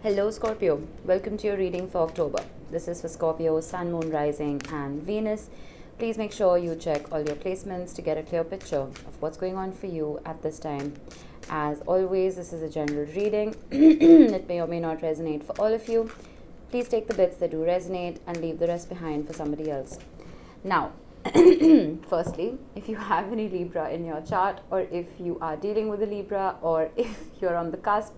Hello Scorpio, welcome to your reading for October. This is for Scorpio, Sun, Moon, Rising and Venus. Please make sure you check all your placements to get a clear picture of what's going on for you at this time. As always, this is a general reading. It may or may not resonate for all of you. Please take the bits that do resonate and leave the rest behind for somebody else. Now, firstly, if you have any Libra in your chart, or if you are dealing with a Libra, or if you're on the cusp,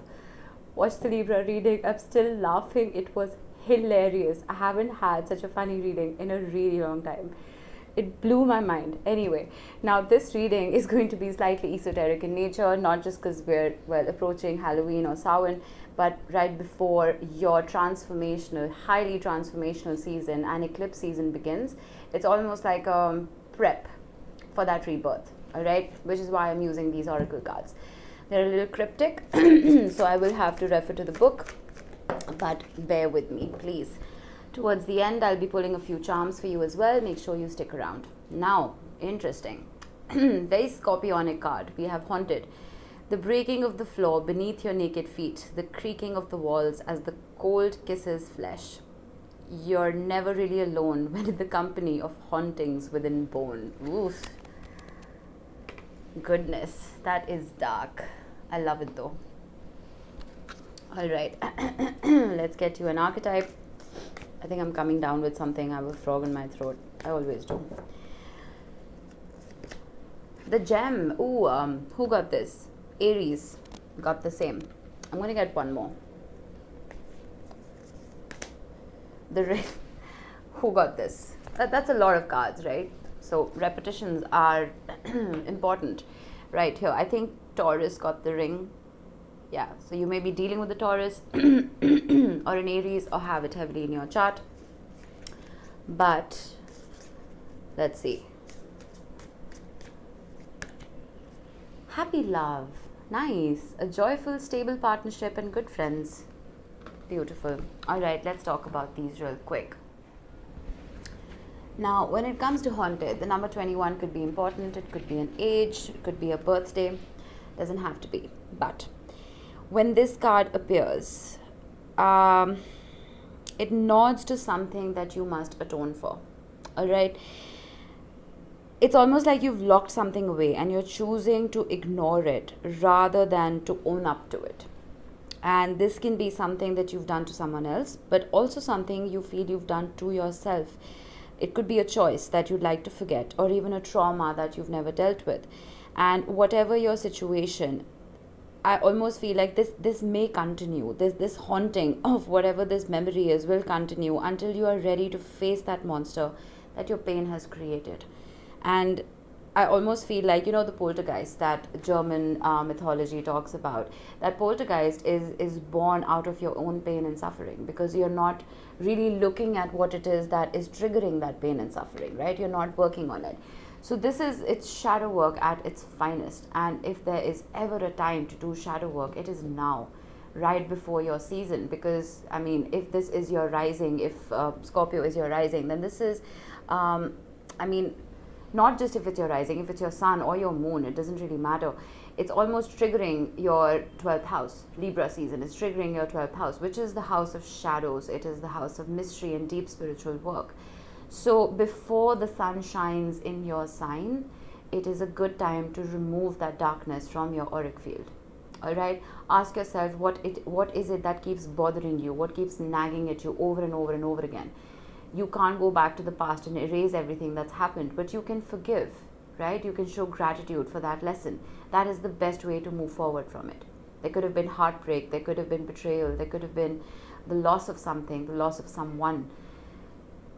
watch the Libra reading. I'm still laughing. It was hilarious. I haven't had such a funny reading in a really long time. It blew my mind. Anyway, now this reading is going to be slightly esoteric in nature, not just because we're approaching Halloween or Samhain, but right before your transformational, highly transformational season and eclipse season begins. It's almost like a prep for that rebirth, all right? Which is why I'm using these oracle cards. They're a little cryptic, so I will have to refer to the book, but bear with me, please. Towards the end, I'll be pulling a few charms for you as well. Make sure you stick around. Now, interesting. Very Scorpionic card. We have Haunted. The breaking of the floor beneath your naked feet, the creaking of the walls as the cold kisses flesh. You're never really alone when in the company of hauntings within bone. Oof. Goodness, that is dark. I love it though. All right, let's get you an archetype. I think I'm coming down with something. I have a frog in my throat. I always do. The gem. Ooh, who got this? Aries got the same. I'm going to get one more. The ring. Who got this? That's a lot of cards, right? So repetitions are important. Right here, I think Taurus got the ring. Yeah, so you may be dealing with the Taurus or an Aries, or have it heavily in your chart. But let's see. Happy love. Nice. A joyful, stable partnership and good friends. Beautiful. All right, let's talk about these real quick. Now, when it comes to haunted, the number 21 could be important. It could be an age. It could be a birthday. Doesn't have to be. But when this card appears, it nods to something that you must atone for. All right? It's almost like you've locked something away and you're choosing to ignore it rather than to own up to it. And this can be something that you've done to someone else, but also something you feel you've done to yourself. It could be a choice that you'd like to forget, or even a trauma that you've never dealt with. And whatever your situation, I almost feel like this may continue. This haunting of whatever this memory is will continue until you are ready to face that monster that your pain has created. And I almost feel like, you know, the poltergeist that German mythology talks about. That poltergeist is born out of your own pain and suffering, because you're not really looking at what it is that is triggering that pain and suffering, right? You're not working on it. So it's shadow work at its finest. And if there is ever a time to do shadow work, it is now, right before your season. Because, I mean, if this is your rising, if Scorpio is your rising, then this is, not just if it's your rising, if it's your sun or your moon, it doesn't really matter. It's almost triggering your 12th house. Libra season is triggering your 12th house, which is the house of shadows. It is the house of mystery and deep spiritual work. So before the sun shines in your sign, it is a good time to remove that darkness from your auric field. All right? Ask yourself, what is it that keeps bothering you? What keeps nagging at you over and over and over again? You can't go back to the past and erase everything that's happened, but you can forgive, right? You can show gratitude for that lesson. That is the best way to move forward from it. There could have been heartbreak, there could have been betrayal, there could have been the loss of something, the loss of someone.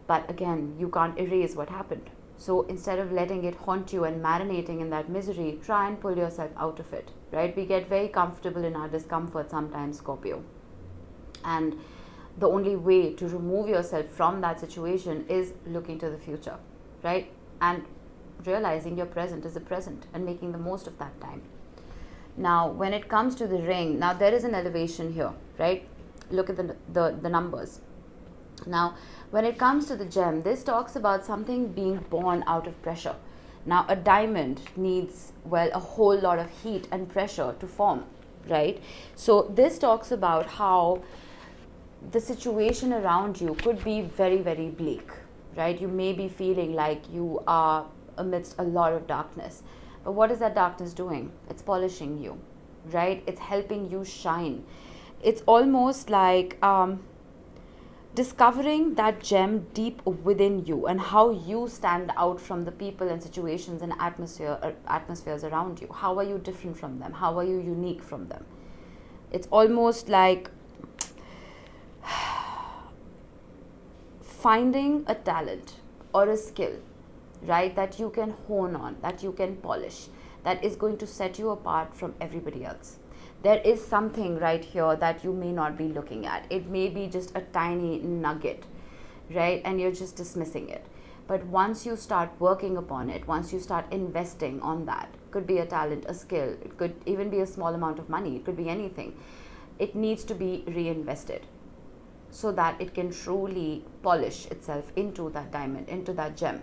But again, you can't erase what happened. So instead of letting it haunt you and marinating in that misery, try and pull yourself out of it, right? We get very comfortable in our discomfort sometimes, Scorpio. And the only way to remove yourself from that situation is looking to the future, right? And realizing your present is the present and making the most of that time. Now, when it comes to the ring, now there is an elevation here, right? Look at the numbers. Now, when it comes to the gem, this talks about something being born out of pressure. Now, a diamond needs, a whole lot of heat and pressure to form, right? So this talks about how the situation around you could be very, very bleak, right? You may be feeling like you are amidst a lot of darkness. But what is that darkness doing? It's polishing you, right? It's helping you shine. It's almost like discovering that gem deep within you and how you stand out from the people and situations and atmospheres around you. How are you different from them? How are you unique from them? It's almost like finding a talent or a skill, right, that you can hone on, that you can polish, that is going to set you apart from everybody else. There is something right here that you may not be looking at. It may be just a tiny nugget, right? And you're just dismissing it. But once you start working upon it, once you start investing on that, could be a talent, a skill, it could even be a small amount of money, it could be anything. It needs to be reinvested so that it can truly polish itself into that diamond, into that gem,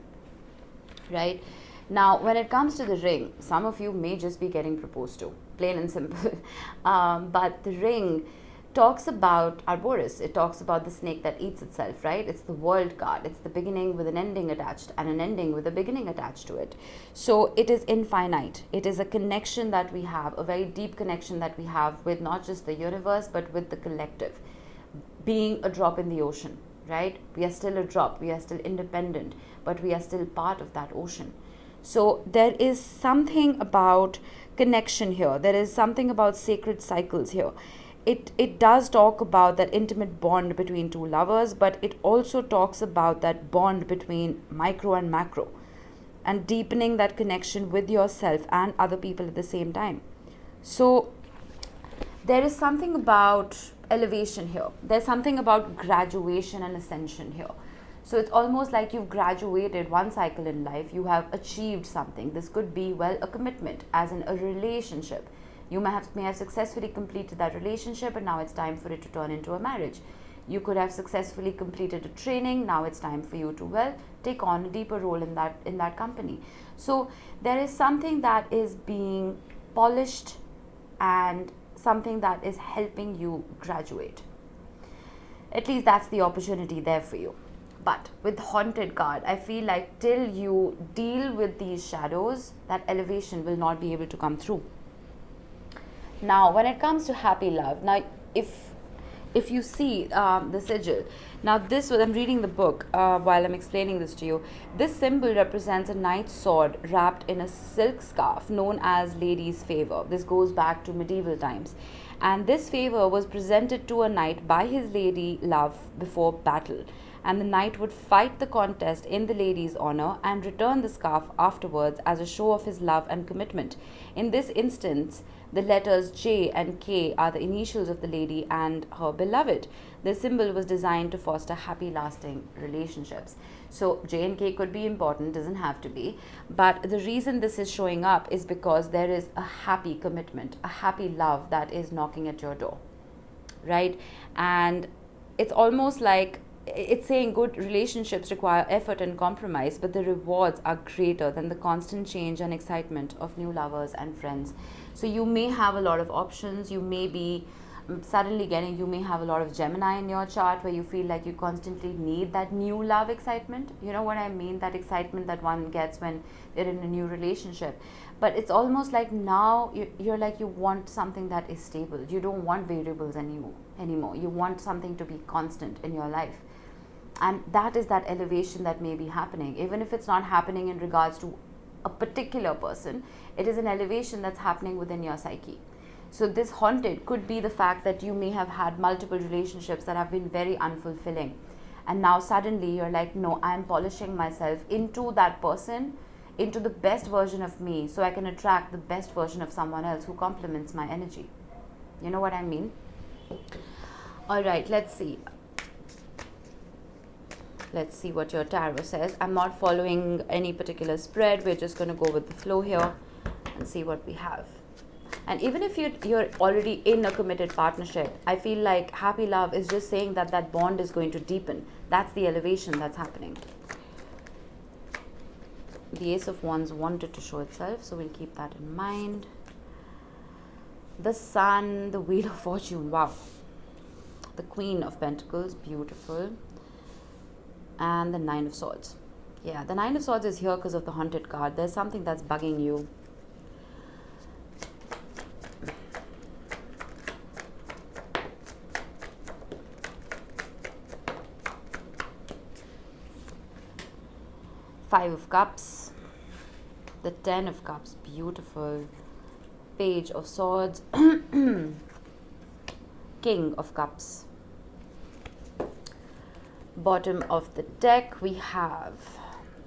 right? Now, when it comes to the ring, some of you may just be getting proposed to, plain and simple. But the ring talks about Arboris. It talks about the snake that eats itself, right? It's the world card. It's the beginning with an ending attached and an ending with a beginning attached to it. So it is infinite. It is a connection that we have, a very deep connection that we have with not just the universe, but with the collective. Being a drop in the ocean, right? We are still a drop. We are still independent, but we are still part of that ocean. So there is something about connection here. There is something about sacred cycles here. It does talk about that intimate bond between two lovers, but it also talks about that bond between micro and macro and deepening that connection with yourself and other people at the same time. So there is something about elevation here. There's something about graduation and ascension here. So it's almost like you've graduated one cycle in life, you have achieved something. This could be, well, a commitment, as in a relationship. You may have successfully completed that relationship, and now it's time for it to turn into a marriage. You could have successfully completed a training, now it's time for you to, well, take on a deeper role in that company. So there is something that is being polished and something that is helping you graduate. At least that's the opportunity there for you. But with Haunted card, I feel like till you deal with these shadows, that elevation will not be able to come through. Now, when it comes to happy love, now if you see the sigil, now this was, I'm reading the book while I'm explaining this to you. This symbol represents a knight's sword wrapped in a silk scarf known as lady's favor. This goes back to medieval times. And this favor was presented to a knight by his lady love before battle. And the knight would fight the contest in the lady's honor and return the scarf afterwards as a show of his love and commitment. In this instance, the letters J and K are the initials of the lady and her beloved. This symbol was designed to foster happy, lasting relationships. So J and K could be important, doesn't have to be. But the reason this is showing up is because there is a happy commitment, a happy love that is knocking at your door, right? And it's almost like it's saying good relationships require effort and compromise, but the rewards are greater than the constant change and excitement of new lovers and friends. So you may have a lot of options. You may be you may have a lot of Gemini in your chart where you feel like you constantly need that new love excitement. You know what I mean? That excitement that one gets when they're in a new relationship. But it's almost like now you're like you want something that is stable. You don't want variables anymore. You want something to be constant in your life. And that is that elevation that may be happening. Even if it's not happening in regards to a particular person, it is an elevation that's happening within your psyche. So this Haunted could be the fact that you may have had multiple relationships that have been very unfulfilling. And now suddenly you're like, no, I'm polishing myself into that person, into the best version of me, so I can attract the best version of someone else who complements my energy. You know what I mean? All right, let's see. Let's see what your tarot says. I'm not following any particular spread. We're just going to go with the flow here and see what we have. And even if you're already in a committed partnership, I feel like happy love is just saying that that bond is going to deepen. That's the elevation that's happening. The Ace of Wands wanted to show itself, so we'll keep that in mind. The Sun, the Wheel of Fortune. Wow. the Queen of Pentacles, beautiful, and the Nine of Swords. Yeah, the Nine of Swords is here because of the Haunted card. There's something that's bugging you. Five of Cups, the Ten of Cups, beautiful, Page of Swords, King of Cups. Bottom of the deck, we have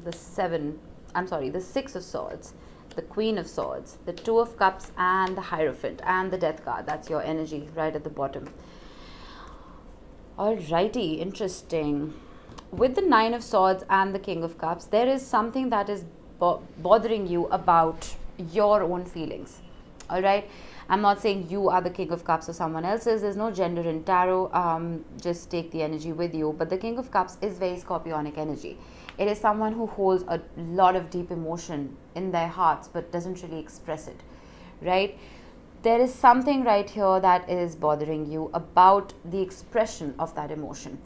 the Six of Swords, the Queen of Swords, the Two of Cups, and the Hierophant, and the Death card. That's your energy right at the bottom. Alrighty, interesting. With the Nine of Swords and the King of Cups, there is something that is bothering you about your own feelings. Alright, I'm not saying you are the King of Cups or someone else's. There's no gender in tarot. Just take the energy with you. But the King of Cups is very scorpionic energy. It is someone who holds a lot of deep emotion in their hearts but doesn't really express it, right? There is something right here that is bothering you about the expression of that emotion.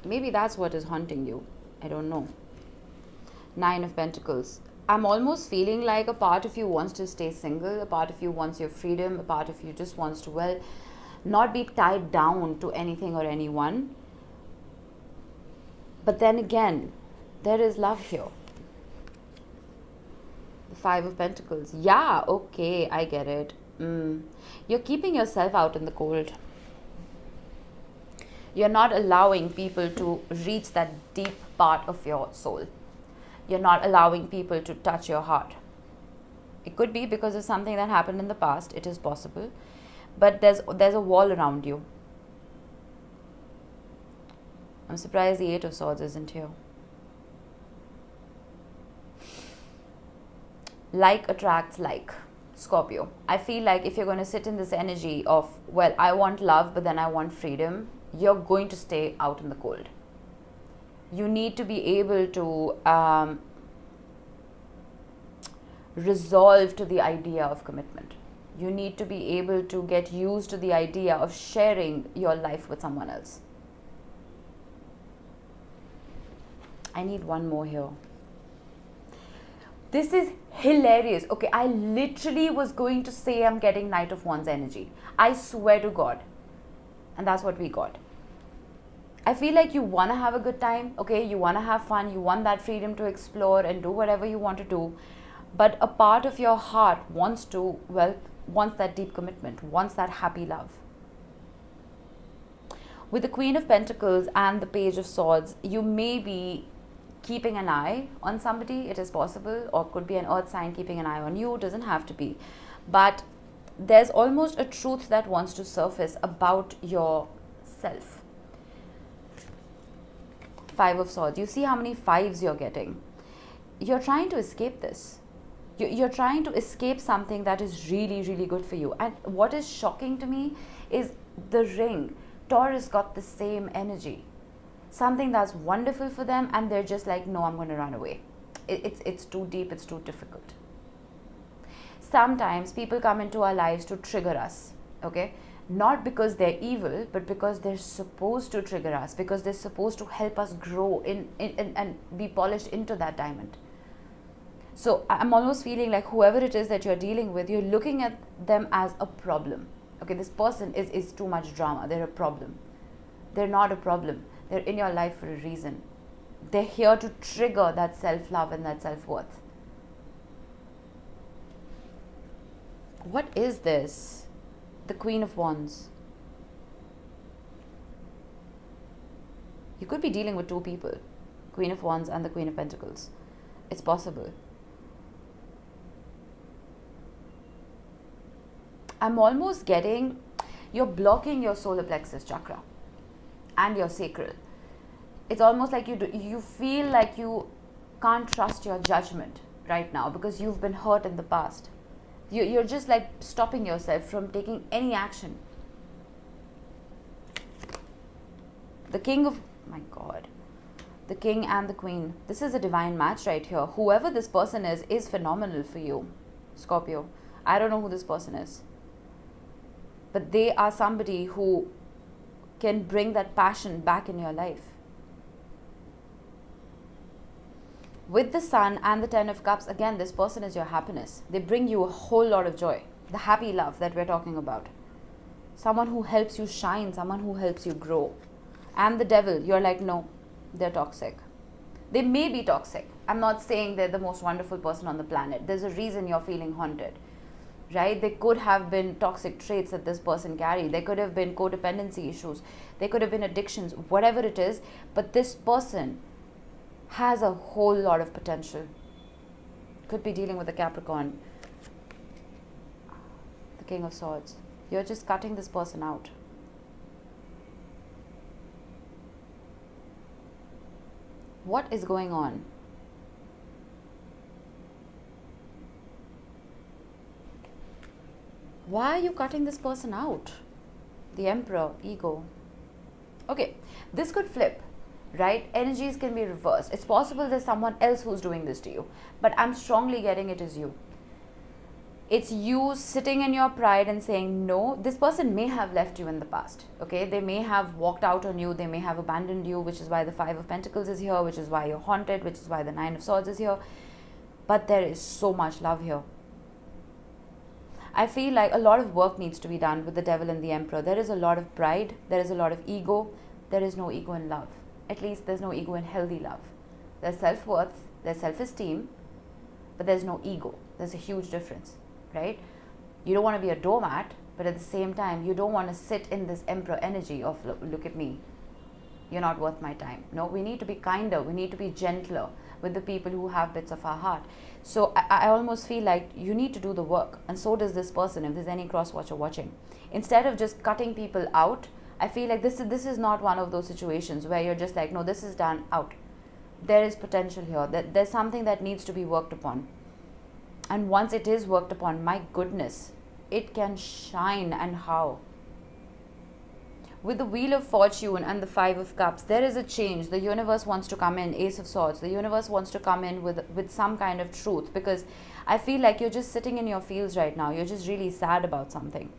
Maybe that's what is haunting you. I don't know. Nine of Pentacles. I'm almost feeling like a part of you wants to stay single, a part of you wants your freedom, a part of you just wants to, well, not be tied down to anything or anyone. But then again, there is love here. The Five of Pentacles. Yeah, okay, I get it. You're keeping yourself out in the cold. You're not allowing people to reach that deep part of your soul. You're not allowing people to touch your heart. It could be because of something that happened in the past. It is possible. But there's a wall around you. I'm surprised the Eight of Swords isn't here. Like attracts like, Scorpio. I feel like if you're going to sit in this energy of, well, I want love, but then I want freedom, you're going to stay out in the cold. You need to be able to resolve to the idea of commitment. You need to be able to get used to the idea of sharing your life with someone else. I need one more here. This is hilarious. Okay, I literally was going to say I'm getting Knight of Wands energy. I swear to God. And that's what we got. I feel like you want to have a good time, okay? You want to have fun. You want that freedom to explore and do whatever you want to do. But a part of your heart wants that deep commitment, wants that happy love. With the Queen of Pentacles and the Page of Swords, you may be keeping an eye on somebody. It is possible, or could be an earth sign keeping an eye on you. It doesn't have to be. But there's almost a truth that wants to surface about yourself. Five of Swords. You see how many fives you're getting. You're trying to escape this. You're trying to escape something that is really, really good for you. And what is shocking to me is the ring. Taurus got the same energy. Something that's wonderful for them, and they're just like, no, I'm going to run away. It's too deep. It's too difficult. Sometimes people come into our lives to trigger us, okay? Not because they're evil, but because they're supposed to trigger us, because they're supposed to help us grow in and be polished into that diamond. So I'm almost feeling like whoever it is that you're dealing with, you're looking at them as a problem. Okay, this person is too much drama. They're a problem. They're not a problem. They're in your life for a reason. They're here to trigger that self-love and that self-worth. What is this? The Queen of Wands. You could be dealing with two people. Queen of Wands and the Queen of Pentacles. It's possible. I'm almost getting, you're blocking your solar plexus chakra and your sacral. It's almost like you feel like you can't trust your judgment right now because you've been hurt in the past. You're just like stopping yourself from taking any action. The King of, my God, the King and the Queen. This is a divine match right here. Whoever this person is phenomenal for you, Scorpio. I don't know who this person is. but they are somebody who can bring that passion back in your life. With the Sun and the Ten of Cups, again, this person is your happiness. They bring you a whole lot of joy. The happy love that we're talking about. Someone who helps you shine, someone who helps you grow. And the Devil, you're like, no, they're toxic. They may be toxic. I'm not saying they're the most wonderful person on the planet. There's a reason you're feeling haunted, right? There could have been toxic traits that this person carried. There could have been codependency issues. There could have been addictions, whatever it is. But this person has a whole lot of potential. Could be dealing with a Capricorn. The King of Swords. You're just cutting this person out. What is going on? Why are you cutting this person out? The Emperor, ego. Okay, this could flip, right? Energies can be reversed. It's possible there's someone else who's doing this to you, but I'm strongly getting it is you. It's you sitting in your pride and saying no. This person may have left you in the past, okay? They may have walked out on you. They may have abandoned you, which is why the Five of Pentacles is here, which is why you're haunted, which is why the Nine of Swords is here. But there is so much love here. I feel like a lot of work needs to be done with the Devil and the Emperor. There is a lot of pride. There is a lot of ego. There is no ego in love. At least there's no ego in healthy love. There's self-worth. There's self-esteem. But there's no ego. There's a huge difference, right? You don't want to be a doormat, but at the same time, you don't want to sit in this Emperor energy of, look at me. You're not worth my time. No, we need to be kinder. We need to be gentler with the people who have bits of our heart. So I almost feel like you need to do the work. And so does this person, if there's any cross-watcher watching. Instead of just cutting people out, I feel like this is not one of those situations where you're just like, no, this is done, out. There is potential here. There's something that needs to be worked upon. And once it is worked upon, my goodness, it can shine. And how? With the Wheel of Fortune and the Five of Cups, there is a change. The universe wants to come in, Ace of Swords. The universe wants to come in with some kind of truth, because I feel like you're just sitting in your feels right now. You're just really sad about something.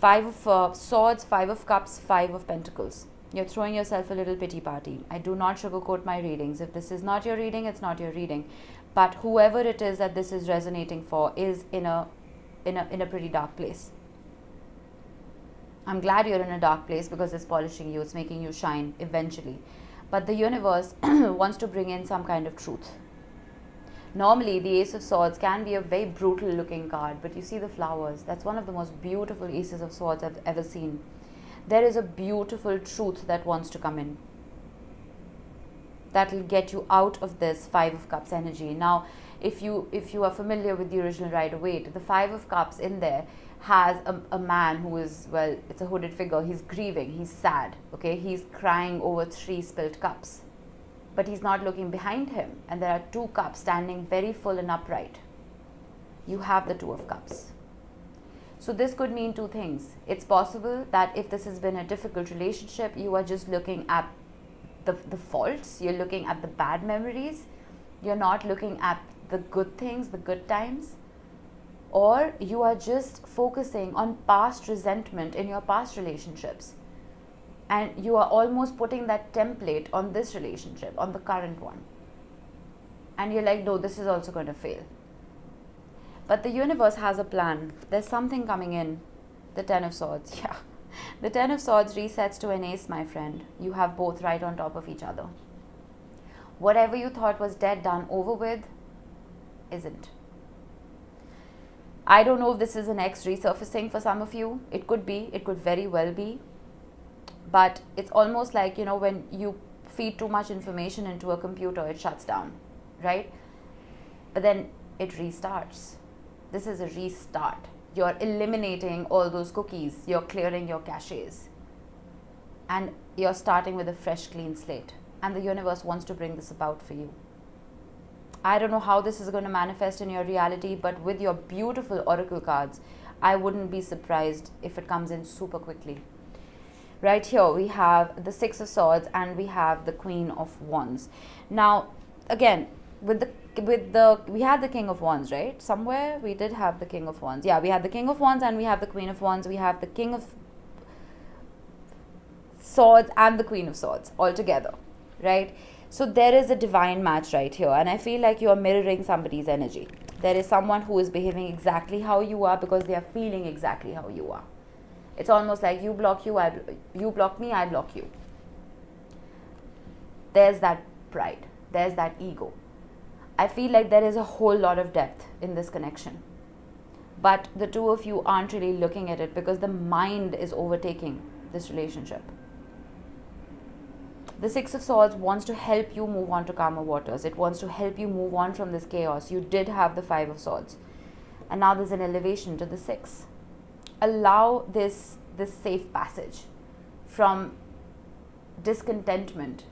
Five of Swords, Five of Cups, Five of Pentacles. You're throwing yourself a little pity party. I do not sugarcoat my readings. If this is not your reading, it's not your reading. But whoever it is that this is resonating for is in a pretty dark place. I'm glad you're in a dark place because it's polishing you. It's making you shine eventually. But the universe wants to bring in some kind of truth. Normally, the Ace of Swords can be a very brutal looking card, but you see the flowers. That's one of the most beautiful Aces of Swords I've ever seen. There is a beautiful truth that wants to come in. That will get you out of this Five of Cups energy. Now, if you are familiar with the original Rider-Waite, the Five of Cups in there has a man who is, well, it's a hooded figure. He's grieving. He's sad. Okay, he's crying over 3 spilled cups, but he's not looking behind him. And there are 2 cups standing very full and upright. You have the Two of Cups. So this could mean 2 things. It's possible that if this has been a difficult relationship, you are just looking at the faults. You're looking at the bad memories. You're not looking at the good things, the good times. Or you are just focusing on past resentment in your past relationships. And you are almost putting that template on this relationship, on the current one. And you're like, no, this is also going to fail. But the universe has a plan. There's something coming in. The Ten of Swords, yeah. The Ten of Swords resets to an ace, my friend. You have both right on top of each other. Whatever you thought was dead, done, over with, isn't. I don't know if this is an ex resurfacing for some of you. It could be. It could very well be. But it's almost like, when you feed too much information into a computer, it shuts down, right? But then it restarts. This is a restart. You're eliminating all those cookies. You're clearing your caches. And you're starting with a fresh, clean slate. And the universe wants to bring this about for you. I don't know how this is going to manifest in your reality, but with your beautiful oracle cards, I wouldn't be surprised if it comes in super quickly. Right here, we have the Six of Swords and we have the Queen of Wands. Now, again, with the we had the King of Wands, right? Somewhere we did have the King of Wands. Yeah, we had the King of Wands and we have the Queen of Wands. We have the King of Swords and the Queen of Swords all together, right? So there is a divine match right here, and I feel like you are mirroring somebody's energy. There is someone who is behaving exactly how you are because they are feeling exactly how you are. It's almost like you block me, I block you. There's that pride, there's that ego. I feel like there is a whole lot of depth in this connection, but the two of you aren't really looking at it because the mind is overtaking this relationship. The Six of Swords wants to help you move on to calmer waters. It wants to help you move on from this chaos. You did have the Five of Swords, and now there's an elevation to the Six. Allow this safe passage from discontentment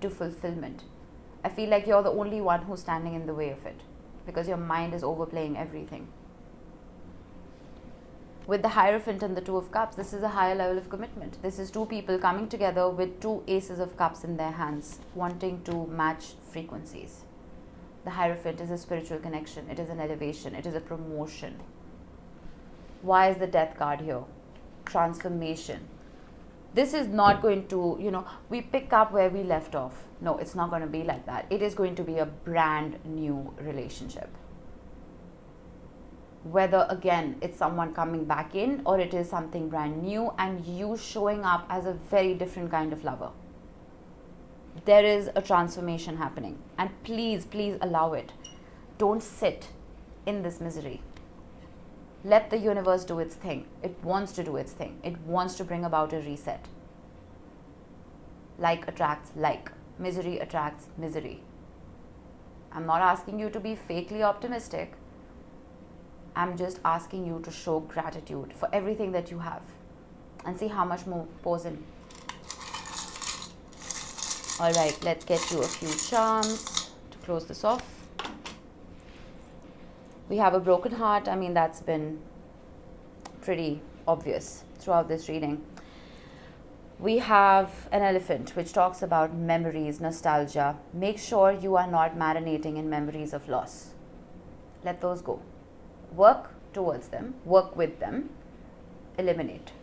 to fulfillment. I feel like you're the only one who's standing in the way of it because your mind is overplaying everything. With the Hierophant and the Two of Cups, this is a higher level of commitment. This is two people coming together with two Aces of Cups in their hands, wanting to match frequencies. The Hierophant is a spiritual connection. It is an elevation. It is a promotion. Why is the Death card here? Transformation. This is not going to, we pick up where we left off. No, it's not going to be like that. It is going to be a brand new relationship. Whether, again, it's someone coming back in or it is something brand new and you showing up as a very different kind of lover. There is a transformation happening. And please, please allow it. Don't sit in this misery. Let the universe do its thing. It wants to do its thing. It wants to bring about a reset. Like attracts like. Misery attracts misery. I'm not asking you to be fakely optimistic. I'm just asking you to show gratitude for everything that you have and see how much more pours in. All right, let's get you a few charms to close this off. We have a broken heart. I mean, that's been pretty obvious throughout this reading. We have an Elephant, which talks about memories, nostalgia. Make sure you are not marinating in memories of loss. Let those go. Work towards them, work with them, eliminate.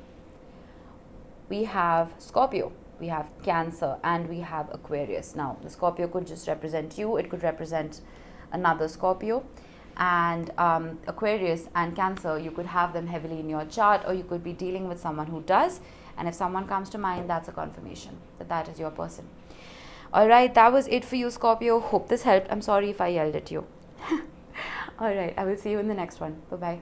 We have Scorpio, we have Cancer, and we have Aquarius. Now, the Scorpio could just represent you, it could represent another Scorpio. And Aquarius and Cancer, you could have them heavily in your chart, or you could be dealing with someone who does. And if someone comes to mind, that's a confirmation that that is your person. All right, that was it for you, Scorpio. Hope this helped. I'm sorry if I yelled at you. All right, I will see you in the next one. Bye-bye.